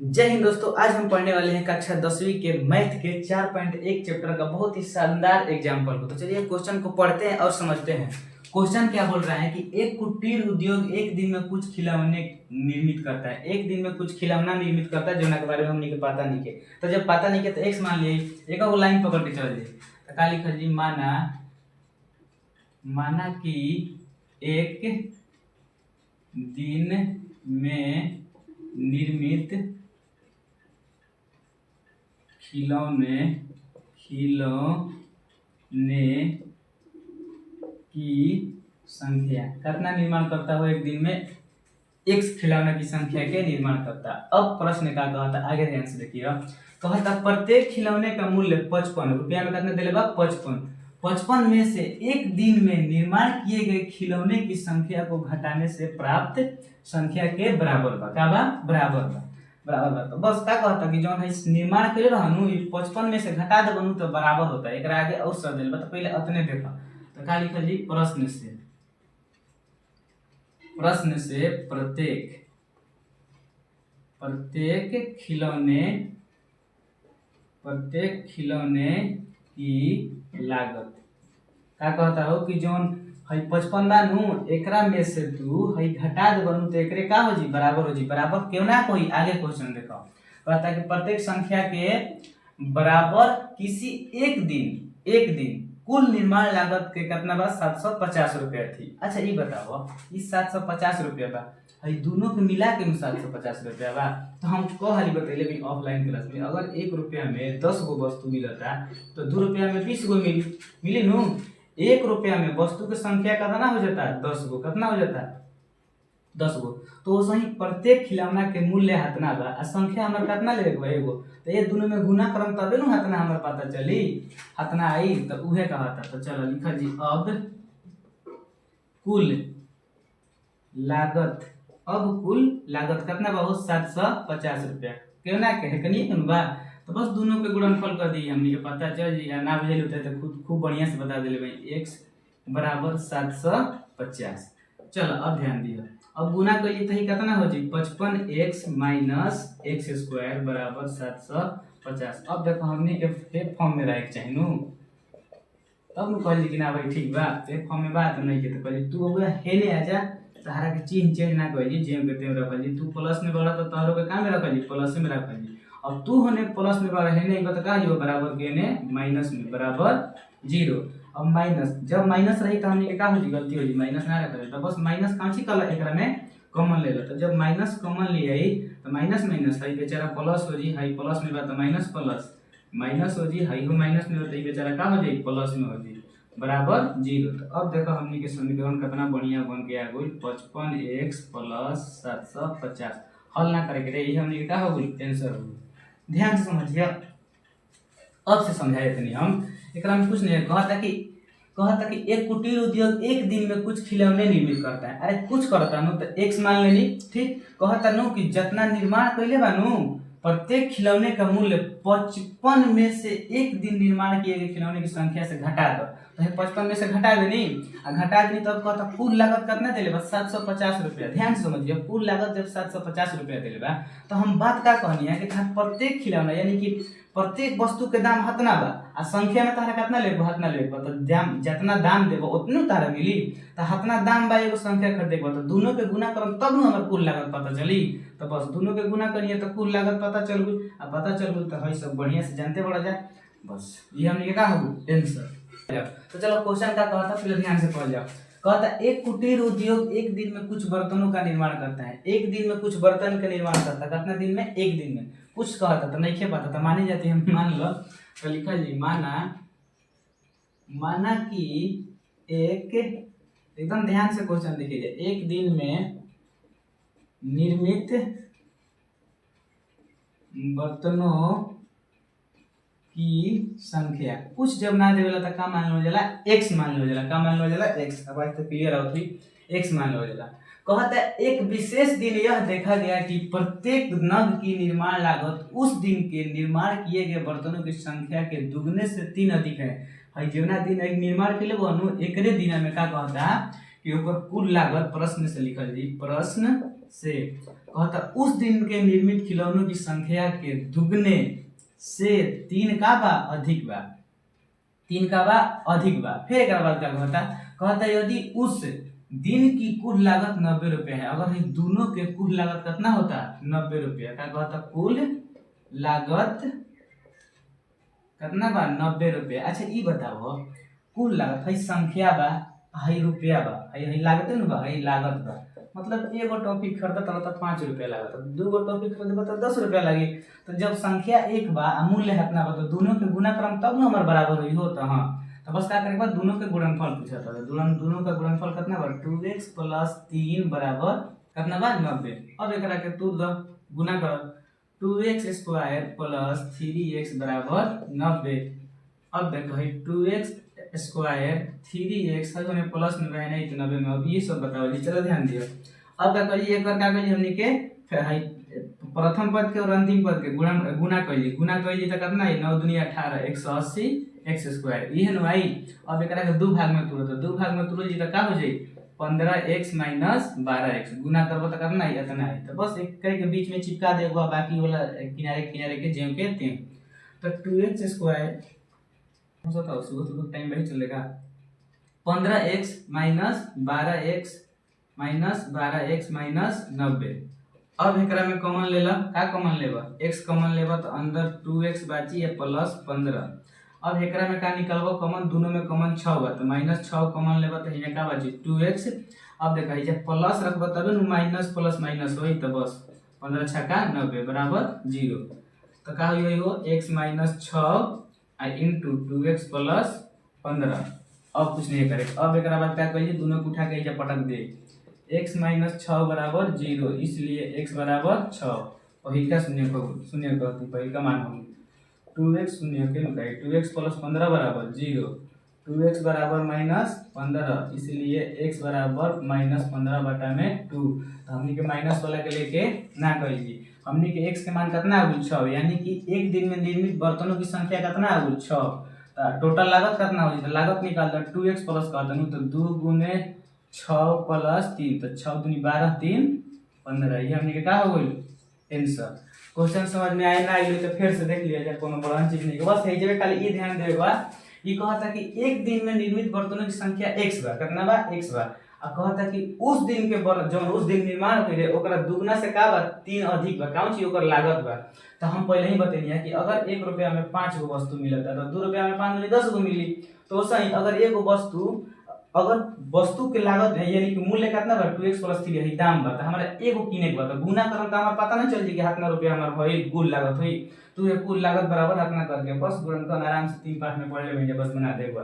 जय हिंद दोस्तों। आज हम पढ़ने वाले हैं कक्षा 10वीं के मैथ के 4.1 चैप्टर का बहुत ही शानदार एग्जाम्पल को। तो चलिए क्वेश्चन को पढ़ते हैं और समझते हैं। क्वेश्चन क्या बोल रहा है कि एक कुटीर उद्योग एक दिन में कुछ खिलौने निर्मित करता है। एक दिन में कुछ खिलौना निर्मित करता है जो के बारे में हमने के पता नहीं के। तो जब पता नहीं के तो एक्स मान लिए एक वो लाइन पकड़ के चल जाए। तो का लिखल जी माना कि एक दिन में निर्मित खिलौने की संख्या कितना निर्माण करता हो। एक दिन में एक्स खिलौने की संख्या के निर्माण करता। अब प्रश्न का कहता, आगे ध्यान से देखिए। कहता प्रत्येक खिलौने का मूल्य 55 रुपया में कितने दिले बा 55 में से एक दिन में निर्माण किए गए खिलौने की संख्या को घटाने से प्राप्त संख्या के बराबर बा। का बा बराबर बा। तो बस का कहता कि जौन है निर्माण कइले रहनु 55 में से घटा देबनु तो बराबर होता है। एकरा आगे और सब दिल बा। तो पहले अतने देखा। तो का लिखल जी प्रश्न से प्रत्येक खिलौने की लागत का कहता हो कि जौन है 55 बानू एकरा में से तू है घटा दे बनू तो एकरे का हो जी बराबर हो जी। बराबर क्यों ना कोई आगे क्वेश्चन देखो। कहता है कि प्रत्येक संख्या के बराबर किसी एक दिन कुल निर्माण लागत के कितना बा 750 रुपया थी। अच्छा ये बताओ इस 750 रुपया बा दोनों के मिला के 750 रुपया बा। तो हम हाली बतैले भी ऑफलाइन क्लास में अगर 1 रुपया में 10 गो वस्तु मिलता तो 2 रुपया में 20 गो मिली नू। 1 रुपया में वस्तु की संख्या कितना हो जाता है 10 गो। कितना हो जाता है 10 गो। तो वैसे ही प्रत्येक खिलौना के मूल्य हतना बा आ संख्या हमारे कितना लेके बा एगो। तो ये दोनों में गुना करम तबे नु हतना हमारे पता चली हतना आई। तो उहे कहता। तो चलो लिखा जी अब कुल लागत कितना बा 750 रुपया। क्यों ना कहे कनिए क्यों बा। तो बस दोनों के गुणनफल कर दी हमनी के पता चल जी। ना बुझे होते तो खूब बढ़िया से बता दिले भाई x बराबर 750। चलो अब ध्यान दियो। अब गुना करिए तो ही कितना हो जी 55x माइनस एक्स स्क्वायर बराबर 750। अब देखो हमने के फॉर्म में रखे चाहिए नु तब नु कहली कि ना भाई ठीक बा एक फॉर्म में बात नहीं के। तो कहली तू अब हेने आजा तारा के चिन्ह चेंज ना कहली जेम के तेम रखली। तू प्लस में बढ़ा तो तारो के काम में रखली प्लस में रखली। अब तू होने प्लस में बढ़ा हेने एक का जो बराबर के ने माइनस में बराबर 0। अब माइनस जब माइनस रही तो हमने का हो जी गलती हो जी माइनस ना रख तो बस माइनस काची कला एकरा में कॉमन ले लो। तो जब माइनस कॉमन ले आई तो माइनस माइनस है बेचारा प्लस हो जी है प्लस में बा तो माइनस प्लस माइनस हो जी है हो माइनस में तो बेचारा का हो जाई प्लस में हो जी बराबर 0। तो अब देखो हमने के समीकरण कितना बढ़िया बन के आ गई 55x प्लस 750। हल ना करे के ये हमने का हो गई आंसर हो गई। ध्यान से समझिए। अब से समझाए थे हम एकरा में कुछ नहीं कहता कि एक कुटीर उद्योग एक दिन में कुछ खिलौने निर्मित करता है। अरे कुछ करता नु तो एक्स मान लेनी ठीक। कहता नु कि जितना निर्माण कैले बानू प्रत्येक खिलौने का मूल्य 55 में से एक दिन निर्माण किए गए खिलौने की संख्या से घटा दो। तो 55 में से घटा देनी घटा देनी तब कहता कुल लागत कितना दिले बा 750 रुपया। ध्यान से समझिए कुल लागत जब 750 रुपया दिले बा तो हम बात का कहनी है कि प्रत्येक खिलौना यानी कि प्रत्येक वस्तु के दाम हतना बा आ संख्या में तारा कितना लेबो हतना लेबो। तो दाम जितना दाम देबो उतने तारा मिली। तो हतना दाम बा एगो संख्या खरीदे के तो दोनों के गुना करम तब न हमर कुल लागत पता चली। तो बस दोनों के गुना करिए तो कुल लागत पता चल गई। आ पता चल गई तो हई सब बढ़िया से जानते बड़ा जाए। बस ये हमने क्या हो आंसर। तो चलो क्वेश्चन का कहता पहले ध्यान से पढ़ जाओ। कहता एक कुटीर उद्योग एक दिन में कुछ बर्तनों का निर्माण करता है। एक दिन में कुछ बर्तन का निर्माण करता है। कितना दिन में एक दिन में कुछ कहता तो नहीं खे पाता तो मानी जाती है मान लो। तो लिखा जी माना कि एक एकदम ध्यान से क्वेश्चन देखिए एक दिन में निर्मित बर्तनों की संख्या कुछ जब ना देवेला तो का मान लो जाला x मान लो जाला। का मान लो जाला x। अब आज तो क्लियर हो थी x मान लो जाला। कहता है एक विशेष दिन यह देखा गया कि प्रत्येक नग की निर्माण लागत उस दिन के निर्माण किए गए बर्तनों की संख्या के दुगने से 3 अधिक है। जेवना दिन एक निर्माण के लिए वो एकरे दिन में का कहता कि ऊपर कुल लागत प्रश्न से लिखल जी प्रश्न से कहता उस दिन के निर्मित खिलौनों की संख्या के दुगने से 3 का बा अधिक बा, 3 का बा अधिक बा। फिर एक बात क्या कहता यदि उस दिन की कुल लागत 90 रुपये है, अगर ये दोनों के कुल लागत कितना होता 90 रुपया, क्या कहता कुल लागत कितना बा 90 रुपया। अच्छा ये बताओ कुल लागत है संख्या बा है रुपया बा है लागत है बा है लागत बा, मतलब एगो टॉपिक खरीदत तो 5 रुपया लागत, दूगो टॉपिक खरीदब तो 10 रुपया लगी। तो जब संख्या एक बा मूल्य कितना बा तो दोनों के गुणा क्रम तब ना हमारे बराबर हुई हो। तो हाँ तो बस क्या करेंगे दोनों के गुणनफल पूछा था, दोनों का गुणनफल कितना बा 2x + 3 बराबर कितना बा 90। अब एकरा के तू द गुणा कर 2x² + 3x बराबर 90। अब देखो 2x² 3x है प्लस में बहना है 90 में। अब ये सब बताओ जी, चलो ध्यान दियो। अब क्या करिए एक क्या करिए हमनी के प्रथम पद के और अंतिम पद के गुणा कइली तो कितना है 9 दूनी 18 180 x² ये है भाई। अब एकरा के दो भाग में तोड़, तो दो भाग में तोड़ जी तो का हो जाई 15x - 12x गुना करबो तो कितना है इतना है। तो बस एक के बीच में चिपका देबो, बाकी वाला किनारे किनारे के जेम के तेम। तो 2x² हो सकता है सुबह टाइम वही चलेगा 15x - 12x - 90। अब एकरा में कॉमन लेला, का कॉमन लेबा x कॉमन लेबा तो अंदर 2x बाची या प्लस 15। अब एकरा में का निकलबा कॉमन, दोनों में कॉमन 6 बा तो -6 कॉमन लेबा तो हिने का बाची 2x। अब देखा जे प्लस रखबा तब न माइनस प्लस माइनस होई तो बस 15 × 6 = 90 बराबर 0। तो का होई हो x - 6 * 2x + 15। अब कुछ नहीं करे। अब एकरा बाद क्या करिए दोनों को उठा के इजा पटक दे x - 6 बराबर 0, इसलिए x बराबर 6 पहिल का शून्य को पहिल का मान होगी 2x शून्य के निकाय 2x + 15 बराबर 0, 2x बराबर -15 इसलिए x बराबर -15/2। तो हमनी के माइनस वाला के लेके ना करिए, हमनी के x के मान कितना आ गई 6, यानी कि एक दिन में निर्मित बर्तनों की संख्या कितना आ गई 6। तो टोटल लागत कितना हो जाए लागत निकाल दो 2x प्लस कर दो तो 2 × 6 + 3 तो 6 दूनी 12 3 15 ये हमनी के का हो गई आंसर। क्वेश्चन समझ में आए ना आइले तो फिर से देख लिया जाए, कोनो बड़ा चीज नहीं बस है जे खाली ये ध्यान देबे बा। ये कहता कि एक दिन में निर्मित बर्तनों की संख्या x बा कितना बा x बा, आ कहता कि उस दिन के जो उस दिन निर्माण कइले ओकरा दुगना से का बा 3 अधिक बा, काउन चीज ओकर लागत बा। तो हम पहले ही बतेनिया कि अगर 1 रुपया में 5 गो वस्तु मिलता तो 2 रुपया में 5 10 गो मिली। तो सही अगर एगो वस्तु के लागत है यानी कि मूल्य कितना बा 2x + 3 है दाम बा, तो हमरा एगो किने के बा तो गुना करम तो हमरा पता ना चल जी कि कितना रुपया हमर भइल कुल लागत होई। तो ये कुल लागत बराबर कितना करके बस गुणनखंड आराम से 3 पार्ट में पढ़ लेबे बस बना देबो।